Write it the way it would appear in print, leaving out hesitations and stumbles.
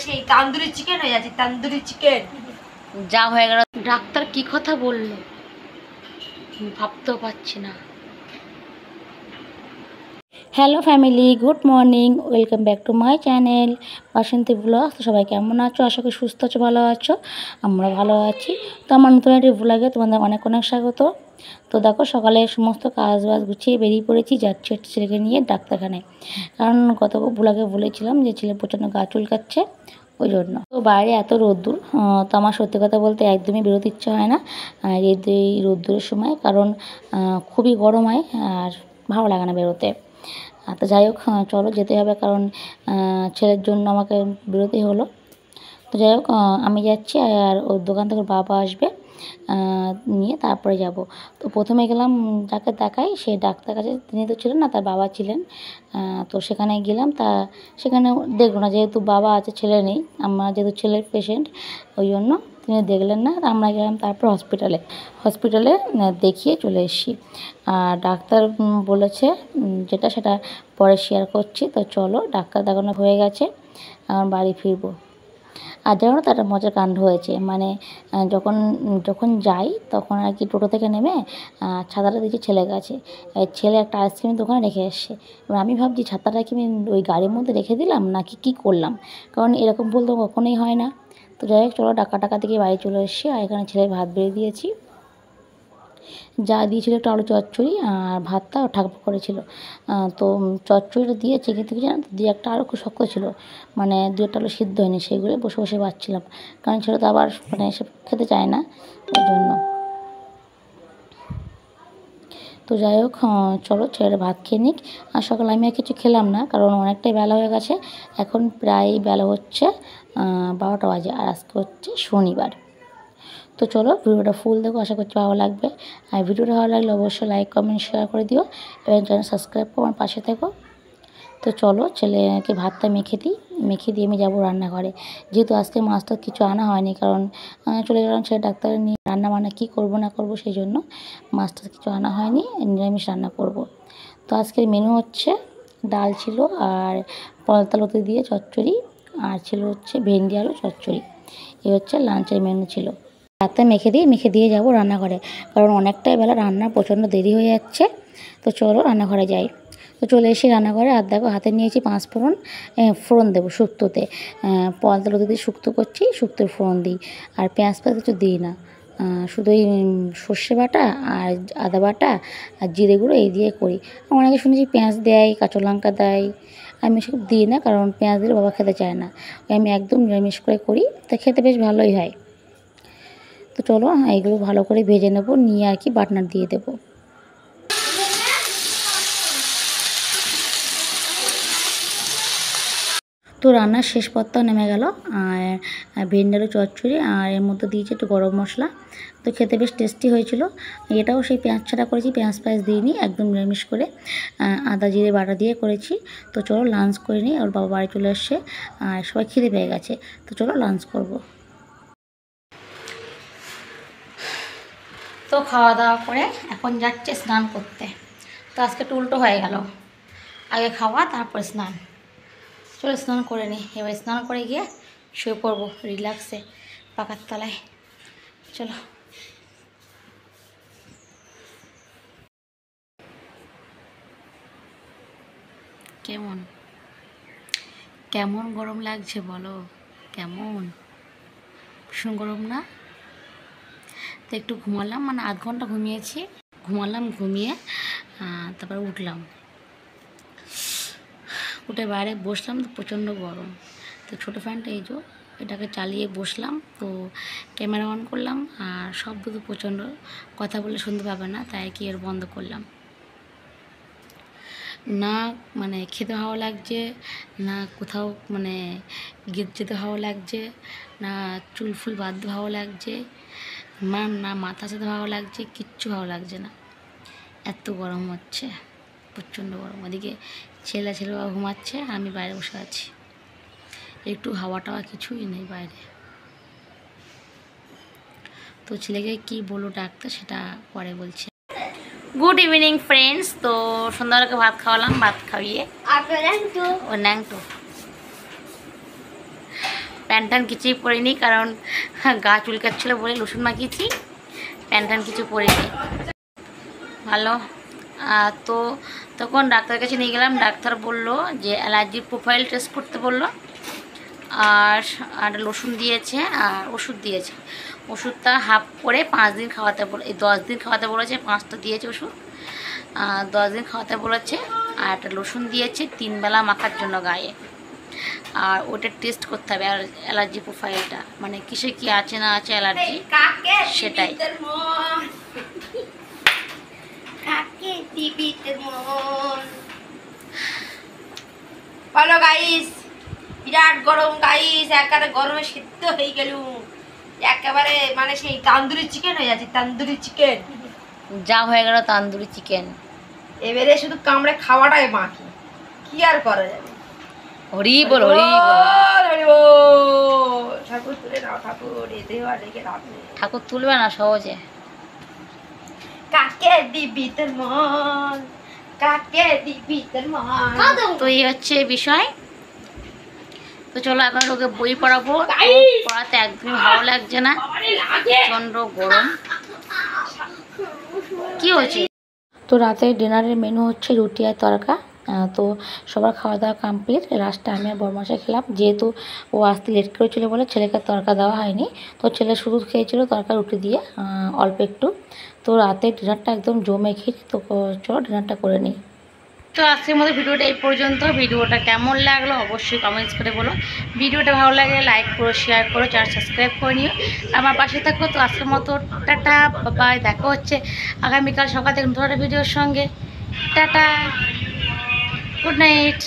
সেই তন্দুরি চিকেন হয়ে যাচ্ছে, তন্দুরি চিকেন যা হয়ে গেল। ডাক্তার কি কথা বললো ভাবতেও পারছি না। Hello family, good morning, welcome back to my channel Basanti blog. তো সবাই কেমন আছো? আশা করি সুস্থ আছো, ভালো আছো। আমরা ভালো আছি। তো আমার নতুন একটি ব্লগে তোমাদের অনেক অনেক স্বাগত। তো দেখো, সকালে সমস্ত কাজ বাজ গুছিয়ে বেরিয়ে পড়েছি, যাচ্ছি একটা ছেলেকে নিয়ে ডাক্তারখানায়। কারণ গত ব্লগে বলেছিলাম যে ছেলে প্রচণ্ড গা চুলকাচ্ছে, ওই জন্য। তো বাইরে এত রোদ্দুর, তো আমার সত্যি কথা বলতে একদমই বেরোতে ইচ্ছে হয় না এই রোদ্দুরের সময়, কারণ খুবই গরম হয় আর ভালো লাগে না বেরোতে। তো যাই হোক, চলো যেতে হবে, কারণ ছেলের জন্য আমাকে বেরোতেই হলো। তো যাই হোক, আমি যাচ্ছি আর ওর দোকান থেকে বাবা আসবে নিয়ে, তারপরে যাব। তো প্রথমে গেলাম যাকে দেখাই, সে ডাক্তার কাছে, তিনি তো ছিলেন না, তার বাবা ছিলেন। তো সেখানে গেলাম, সেখানে দেখলো না, যেহেতু বাবা আছে ছেলে নেই, আমার যেহেতু ছেলের পেশেন্ট, ওই জন্য তিনি দেখলেন না। আমরা গেলাম তারপর হসপিটালে দেখিয়ে চলে এসেছি। আর ডাক্তার বলেছে যেটা, সেটা পরে শেয়ার করছি। তো চলো, ডাক্তার দেখানো হয়ে গেছে, বাড়ি ফিরবো। আর জানো না, তার মজার কাণ্ড হয়েছে, মানে যখন যাই তখন আর কি টোটো থেকে নেমে ছাতাটা দিয়েছি ছেলের কাছে। ছেলে একটা আইসক্রিমের দোকানে রেখে এসছে। এবার আমি ভাবছি ছাতাটা কি আমি ওই গাড়ির মধ্যে রেখে দিলাম নাকি কী করলাম, কারণ এরকম ভুল তো কখনোই হয় না। তো যাই হোক, চলো টাকা থেকে বাড়ি চলে এসেছি। আর এখানে ছেলের ভাত বেড়ে দিয়েছি, যা দিয়েছিল একটু আলু চচ্চড়ি, আর ভাতটা ঠাকুর করেছিল। তো চচ্চড়িটা দিয়েছে, কিন্তু কি জানো তো, দিয়ে একটা আরও খুব শক্ত ছিল, মানে দু একটা আলু সিদ্ধ হয়নি, সেগুলো বসে বসে বাচ্ছিলাম, কারণ ছেলে তো আবার মানে এসব খেতে চায় না, ওই জন্য। তো যাই হোক, চলো ছেলের ভাত খেয়ে নিক। আর সকালে আমি আর কিছু খেলাম না, কারণ অনেকটাই বেলা হয়ে গেছে। এখন প্রায় বেলা হচ্ছে 12টা বাজে, আর আজকে হচ্ছে শনিবার। তো চলো, ভিডিওটা ফুল দেখো, আশা করছি ভালো লাগবে। আর ভিডিওটা ভালো লাগলে অবশ্যই লাইক কমেন্ট শেয়ার করে দিও, এবং চ্যানেল সাবস্ক্রাইব করে আমার পাশে থেকো। তো চলো, ছেলেকে ভাতটা মেখে দিয়ে আমি যাবো রান্নাঘরে, যেহেতু আজকে মাছটা কিছু আনা হয়নি, কারণ চলে গেলাম ছেলে ডাক্তার নিয়ে, রান্না বান্না কী করবো না করবো, সেই জন্য মাছটা কিছু আনা হয়নি, নিরামিষ রান্না করব। তো আজকের মেনু হচ্ছে ডাল ছিল, আর পলতা লতি দিয়ে চচ্চড়ি, আর ছিল হচ্ছে ভেন্ডি আলু চচ্চড়ি। এই হচ্ছে লাঞ্চের মেনু ছিল। ভাতটা মেখে দিয়ে যাবো রান্নাঘরে, কারণ অনেকটাই বেলা, রান্না প্রচণ্ড দেরি হয়ে যাচ্ছে। তো চলো রান্নাঘরে যাই। তো চলে এসে রান্নাঘরে, আর দেখো হাতে নিয়েছি 5 ফোড়ন, ফোড়ন দেবো শুক্তোতে। পলতা লতি দিয়ে শুক্তো করছি, শুক্তোর ফোড়ন দিই, আর পেঁয়াজ কিছু দিই না। শুধু ওই সর্ষে বাটা আর আদা বাটা আর জিরে গুঁড়ো এই দিয়ে করি। অনেকে শুনেছি পেঁয়াজ দেয়, কাঁচা লঙ্কা দেয়, আমি এসব দিই না, কারণ পেঁয়াজ দিলে বাবা খেতে চায় না। আমি একদম নিরামিষ করে করি, তা খেতে বেশ ভালোই হয়। তো চলো, এগুলো ভালো করে ভেজে নেবো, নিয়ে আর কি বাটনার দিয়ে দেবো। তো রান্নার শেষ পর্যায়ে নেমে গেল, আর ভেন্ডি আলু চচ্চড়ি, আর এর মধ্যে দিয়েছি একটু গরম মশলা। তো খেতে বেশ টেস্টি হয়েছিল। এটাও সেই পেঁয়াজ ছাড়া করেছি, পেঁয়াজ দিইনি, একদম নিরামিষ করে আদা জিরে বাটা দিয়ে করেছি। তো চলো লাঞ্চ করে নিই, ওর বাবা বাড়ি চলে এসছে, আর সবাই খিদে পেয়ে গেছে। তো চলো লাঞ্চ করব। তো খাওয়া দাওয়া করে এখন যাচ্ছে স্নান করতে। তো আজকে উল্টো হয়ে গেল, আগে খাওয়া তারপর স্নান। চলো স্নান করে নিই, এবার স্নান করে গিয়ে শুয়ে পড়বো রিল্যাক্সে পাকার তলায়। চলো। কেমন কেমন গরম লাগছে বলো, কেমন ভীষণ গরম না? তো একটু ঘুমালাম, মানে আধ ঘন্টা ঘুমিয়েছি, ঘুমিয়ে তারপর উঠে বাইরে বসলাম, তো প্রচণ্ড গরম। তো ছোটো ফ্যানটা এই যে, এটাকে চালিয়ে বসলাম। তো ক্যামেরা অন করলাম, আর শব্দ তো প্রচণ্ড, কথা বলে শুনতে পাবে না, তাই কি এর বন্ধ করলাম। না মানে খেতে ভালো লাগছে না, কোথাও মানে যেতে ভালো লাগছে না, চুল ফুল বাঁধতে ভালো লাগছে না, মাথা সাথে ভালো লাগছে, কিচ্ছু ভালো লাগছে না, এত গরম হচ্ছে, প্রচণ্ড গরম। ওদিকে ছেলে ঘুমাচ্ছে, আমি বাইরে বসে আছি, একটু হাওয়া টাওয়া কিছুই নেই বাইরে। তো ছেলেকে কি বলো ডাক্তার, সেটা পরে বলছে। Good evening friends. তো সন্ধ্যাবেলাকে ভাত খাওয়ালাম, ভাত খাইয়ে ও ন্যাংটো প্যান্ট ট্যান কিছুই পরিনি, কারণ গা চুলকাচ্ছিলো বলে রসুন মাখিয়েছি, প্যান্ট ট্যান কিছু পরিনি। ভালো। তো তখন ডাক্তারের কাছে নিয়ে গেলাম। ডাক্তার বলল যে অ্যালার্জির প্রোফাইল টেস্ট করতে বললো, আর রসুন দিয়েছে আর ওষুধ দিয়েছে। ওষুধটা হাফ করে 5 দিন খাওয়াতে বলে, এই 10 দিন খাওয়াতে বলেছে, 5টা দিয়েছে ওষুধ, 10 দিন খাওয়াতে বলেছে। আর একটা রসুন দিয়েছে 3 বেলা মাখার জন্য গায়ে। আর ওটা টেস্ট করতে হবে আর অ্যালার্জি প্রোফাইলটা, মানে কিসে কি আছে না আছে অ্যালার্জি সেটাই। হ্যালো গাইস, বিরাট গরম গাইস, একেবারে গরমে সিদ্ধ হয়ে গেল, একেবারে মানে সেই তান্দুরি চিকেন হয়ে যাচ্ছে, তান্দুরি চিকেন যা হয়ে গেল তান্দুরি চিকেন। এবারে শুধু কামড়ে খাওয়াটাই বাকি, কি আর করা যাবে। হরি বল, হরি বল। হরি বল। ঠাকুর তুলে নাও, ঠাকুর এতে আর রেখে লাভ নেই। ঠাকুর তুলবে না সহজে। কাকে দিবি তোর মন, কাকে দিবি তোর মন। তো এই হচ্ছে বিষয়। তো চলো এখন ওকে বই পড়াবো। পড়াতে একদমই ভালো লাগছে না, প্রচণ্ড গরম। কি হচ্ছে? তো রাতের ডিনারের মেনু হচ্ছে রুটি আর তড়কা। তো সবার খাওয়া দাওয়া কমপ্লিট। লাস্টে আমি আর বরমাসে খেলাম, যেহেতু ও আসতে লেট করেছিল বলে ছেলেকে তড়কা দেওয়া হয়নি। তো ছেলে শুধু খেয়েছিল তড়কা রুটি দিয়ে অল্প একটু। তো রাতের ডিনারটা একদম জমে খেয়েছি। তো চলো ডিনারটা করে নিই। তো আজকের মতো ভিডিওটা এই পর্যন্ত। ভিডিওটা কেমন লাগলো অবশ্যই কমেন্টস করে বলো। ভিডিওটা ভালো লাগলে লাইক করো, শেয়ার করো, চ্যানেল সাবস্ক্রাইব করে নিও, আমার পাশে থাকো। তো আজকের মতো টাটা বাই, দেখা হচ্ছে আগামীকাল সকাল থেকে নতুন একটা ভিডিওর সঙ্গে। Tata, good night.